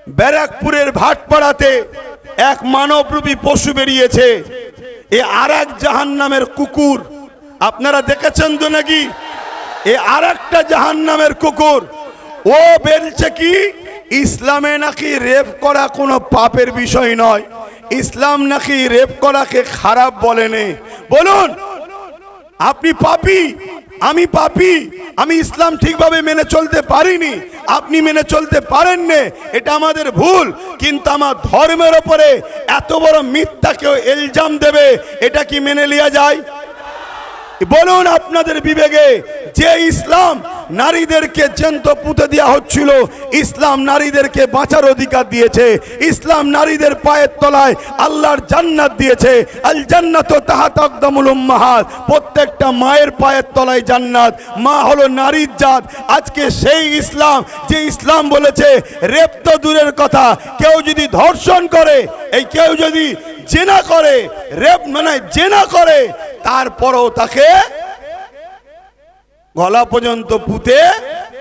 ব্যারাকপুরের ভাটপাড়াতে এক মানবরূপী পশু বেরিয়েছে। এ আরেক জাহান্নামের কুকুর। আপনারা দেখেছেন তো নাকি? এ আরেকটা জাহান্নামের কুকুর। ও বলছে কি ইসলামে নাকি রেপ করা কোনো পাপের বিষয় নয়, ইসলাম নাকি রেপ করাকে খারাপ বলেনি। বলুন, আপনি পাপী, আমি পাপী, আমি ইসলাম ঠিকভাবে মেনে চলতে পারিনি, আপনি মেনে চলতে পারেননি, এটা আমাদের ভুল। কিন্তু আমার ধর্মের ওপরে এত বড় মিথ্যা কেউ ইলজাম দেবে, এটা কি মেনে নেওয়া যায়? বলুন আপনাদের বিবেকে, যে ইসলাম নারীদেরকে জ্যান্ত পুঁতে দেওয়া হচ্ছিল, ইসলাম নারীদেরকে বাঁচার অধিকার দিয়েছে, ইসলাম নারীদের পায়ের তলায় আল্লাহর জান্নাত দিয়েছে। আল জান্নাতু তাহতা আকদামুল উম্মাহাত, প্রত্যেকটা মায়ের পায়ের তলায় জান্নাত। মা হলো নারীর জাত। আজকে সেই ইসলাম, যে ইসলাম বলেছে রেপ তো দূরের কথা, কেউ যদি ধর্ষণ করে, এই কেউ যদি জেনা করে, রেপ মানে জেনা করে, তারপরও তাকে গলা পর্যন্ত পুঁতে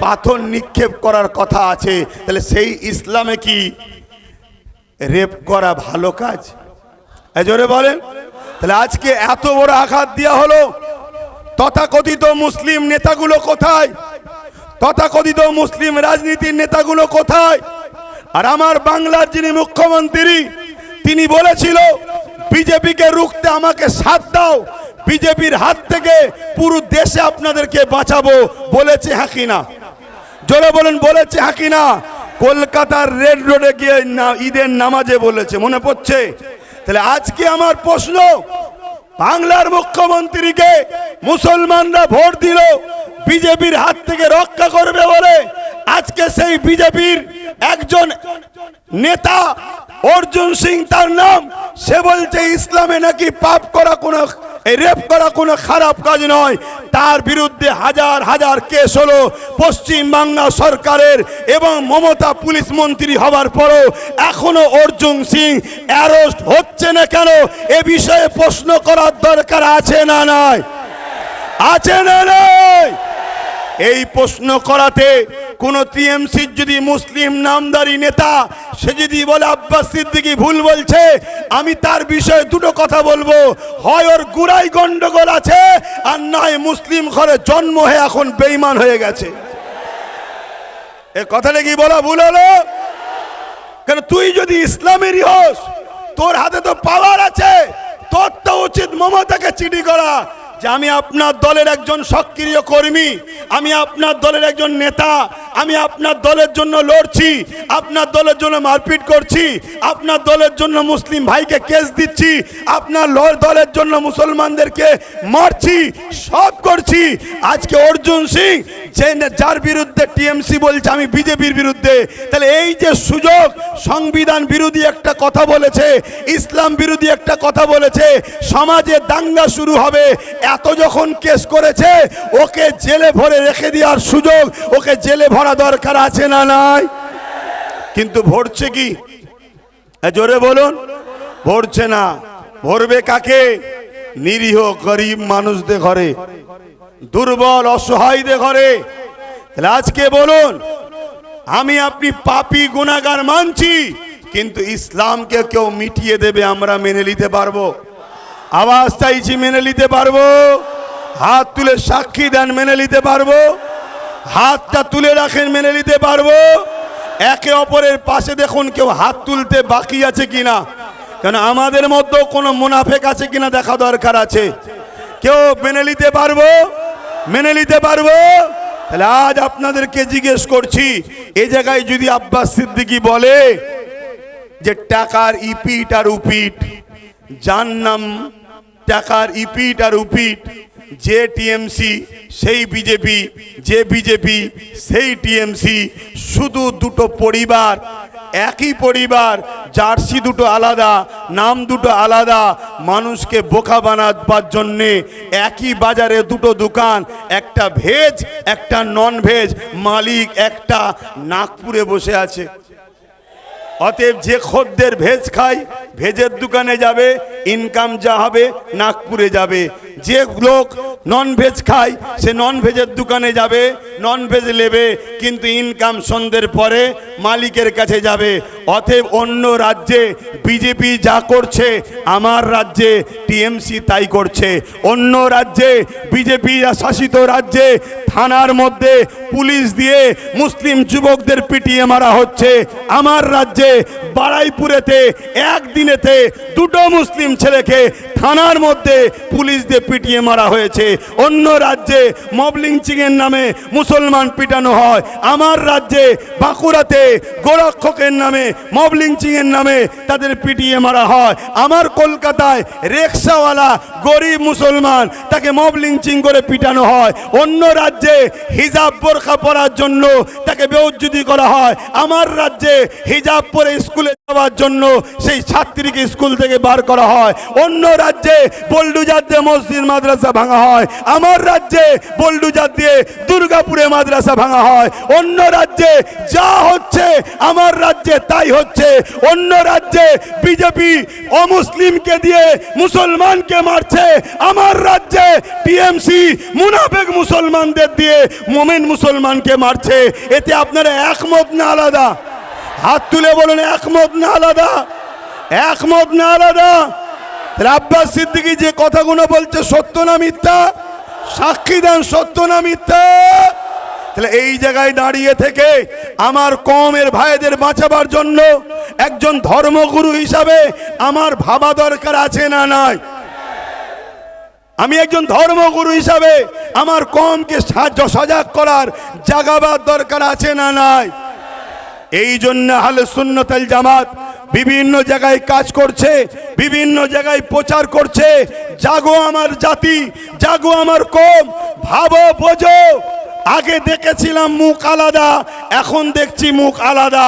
পাথর নিক্ষেপ করার কথা আছে। তাহলে সেই ইসলামে কি রেপ করা ভালো কাজ? জোরে বলেন। তাহলে আজকে এত বড় আঘাত দেওয়া হলো, তথাকথিত মুসলিম নেতাগুলো কোথায়? তথাকথিত মুসলিম রাজনীতির নেতাগুলো কোথায়? আর আমার বাংলার যিনি মুখ্যমন্ত্রী, তিনি বলেছিল বিজেপিকে রুখতে আমাকে সাথ দাও, বিজেপির হাত থেকে পুরো দেশে আপনাদেরকে বাঁচাবো। বলেছে হ্যাঁ কি না? জোরে বলেন, বলেছে হ্যাঁ কি না? কলকাতার রেড রোডে গিয়ে ঈদের নামাজে বলেছে, মনে পড়ছে? তাহলে আজকে আমার প্রশ্ন, বাংলার মুখ্যমন্ত্রীকে মুসলমানরা ভোট দিল বিজেপির হাত থেকে রক্ষা করবে বলে, আজকে সেই বিজেপির একজন নেতা অর্জুন সিং তার নাম, সে বলছে ইসলামে নাকি পাপ করা কোনো, এই রেপ করা কোনো খারাপ কাজ নয়। তার বিরুদ্ধে হাজার হাজার কেস হলো পশ্চিম বাংলা সরকারের, এবং মমতা পুলিশ মন্ত্রী হওয়ার পরও এখনো অর্জুন সিং অ্যারেস্ট হচ্ছে না কেন? এ বিষয়ে প্রশ্ন করার দরকার আছে না নাই? আছে না নাই? এই প্রশ্ন করাতে কোন টিএমসির যদি মুসলিম নামদারি নেতা, সে যদি বলে আব্বাস সিদ্দিকী ভুল বলছে, আমি তার বিষয়ে দুটো কথা বলবো, হয় ওর গুড়াই গন্ডগোল আছে, আর নয় মুসলিম ঘরে জন্ম হয়ে এখন বেঈমান হয়ে গেছে। এ কথাটা কি বলা ভুল হলো? কেন তুই যদি ইসলামেরই হোস, তোর হাতে তো পাওয়ার আছে, তোর তো উচিত মমতাকে চিঠি করা যে আমি আপনার দলের একজন সক্রিয় কর্মী, আমি আপনার দলের একজন নেতা, আমি আপনার দলের জন্য লড়ছি, আপনার দলের জন্য মারপিট করছি, আপনার দলের জন্য মুসলিম ভাইকে কেস দিচ্ছি, আপনার দলের জন্য মুসলমানদেরকে মারছি, সব করছি। আজকে অর্জুন সিং যে যার বিরুদ্ধে টিএমসি বলছে আমি বিজেপির বিরুদ্ধে, তাহলে এই যে সুযোগ, সংবিধান বিরোধী একটা কথা বলেছে, ইসলাম বিরোধী একটা কথা বলেছে, সমাজে দাঙ্গা শুরু হবে, এত যখন কেস করেছে, ওকে জেলে ভরে রেখে দেওয়ার সুযোগ, ওকে জেলে ভরা দরকার আছে না নাই? কিন্তু ভরছে কি? জোরে বলুন। ভরছে না। ভরবে কাকে? নিরীহ গরিব মানুষদের ঘরে, দুর্বল অসহায়দের ঘরে। তাহলে আজকে বলুন, আমি আপনি পাপী গুনাহগার মানছি, কিন্তু ইসলামকে কেউ মিটিয়ে দেবে আমরা মেনে নিতে পারবো? আওয়াজ চাইছি, মেনে নিতে পারবো? হাত তুলে সাক্ষী দেন, মেনে নিতে পারবো? হাতটা তুলে রাখেন, মেনে নিতে পারবো? একে অপরের পাশে দেখুন কেউ হাত তুলতে বাকি আছে কিনা, কেন আমাদের মধ্যে কোনো মুনাফেক আছে কিনা দেখা দরকার আছে। কেউ মেনে নিতে পারবো? মেনে নিতে পারবো? তাহলে আজ আপনাদেরকে জিজ্ঞেস করছি, এই জায়গায় যদি আব্বাস সিদ্দিকী বলে যে টাকার ইপিট আর উপিট, যার নাম টাকার ইপিট আর উপিট, যে টিএমসি সেই বিজেপি, যে বিজেপি সেই টিএমসি, শুধু দুটো পরিবার, একই পরিবার, জার্সি দুটো আলাদা, নাম দুটো আলাদা, মানুষকে বোকা বানাবার জন্যে একই বাজারে দুটো দোকান, একটা ভেজ একটা নন ভেজ, মালিক একটা নাগপুরে বসে আছে। অতএব যে খদ্দের ভেজ খায়, ভেজের দোকানে যাবে, ইনকাম যা হবে নাগপুরে যাবে। যে লোক ননভেজ খায় সে ননভেজের দোকানে যাবে, ননভেজ নেবে, কিন্তু ইনকাম সন্ধ্যের পরে মালিকের কাছে যাবে। অতএব অন্য রাজ্যে বিজেপি যা করছে আমার রাজ্যে টিএমসি তাই করছে। অন্য রাজ্যে বিজেপি শাসিত রাজ্যে থানার মধ্যে পুলিশ দিয়ে মুসলিম যুবকদের পিটিয়ে মারা হচ্ছে। আমার রাজ্যে বারাইপুরেতে একদিনেতে 2টো মুসলিম ছেলেকে থানার মধ্যে পুলিশ দিয়ে পিটিয়ে মারা হয়েছে। অন্য রাজ্যে মব লিঞ্চিংয়ের নামে মুসলমান পিটানো হয়। আমার রাজ্যে বাঁকুড়াতে গোরক্ষকের নামে মব লিঞ্চিংয়ের নামে তাদের পিটিয়ে মারা হয়। আমার কলকাতায় রিকশাওয়ালা গরিব মুসলমান তাকে মব লিঞ্চিং করে পিটানো হয়। অন্য রাজ্যে হিজাব বোরখা পরার জন্য তাকে বেউজ্জতি করা হয়। আমার রাজ্যে হিজাব পরে স্কুলে যাওয়ার জন্য সেই ছাত্রীকে স্কুল থেকে বার করা হয়। অন্য রাজ্যে বোল্ডুজার দিয়ে মসজিদ মাদ্রাসা ভাঙা হয়। আমার রাজ্যে বোল্ডুজার দিয়ে দুর্গাপুরে মাদ্রাসা ভাঙা হয়। অন্য রাজ্যে যা হচ্ছে আমার রাজ্যে তাই হচ্ছে। অন্য রাজ্যে বিজেপি অমুসলিমকে দিয়ে মুসলমানকে মারছে। আমার রাজ্যে টিএমসি মুনাফিক মুসলমানদের দিয়ে মুমিন মুসলমানকে মারছে। এতে আপনারা একমত না আলাদা? হাত তুলে বলুন একমত না আলাদা? একমত না আলাদা? আব্বাস সিদ্দিকী যে কথাগুলো বলছে সত্য না মিথ্যা? সাক্ষী দেন সত্য না মিথ্যা? তাহলে এই জায়গায় দাঁড়িয়ে থেকে আমার কওমের ভাইদের বাঁচাবার জন্য একজন ধর্মগুরু হিসাবে আমার ভাবা দরকার আছে না নাই? আমি একজন ধর্মগুরু হিসাবে আমার কওমকে সজাগ করার জাগাবার দরকার আছে না নাই? এই জন্য আহলে সুন্নাত ওয়াল জামাত বিভিন্ন জায়গায় কাজ করছে, বিভিন্ন জায়গায় প্রচার করছে। জাগো আমার জাতি, জাগো আমার কওম, ভাবো বোঝো। আগে দেখেছিলাম মুখ আলাদা, এখন দেখছি মুখ আলাদা।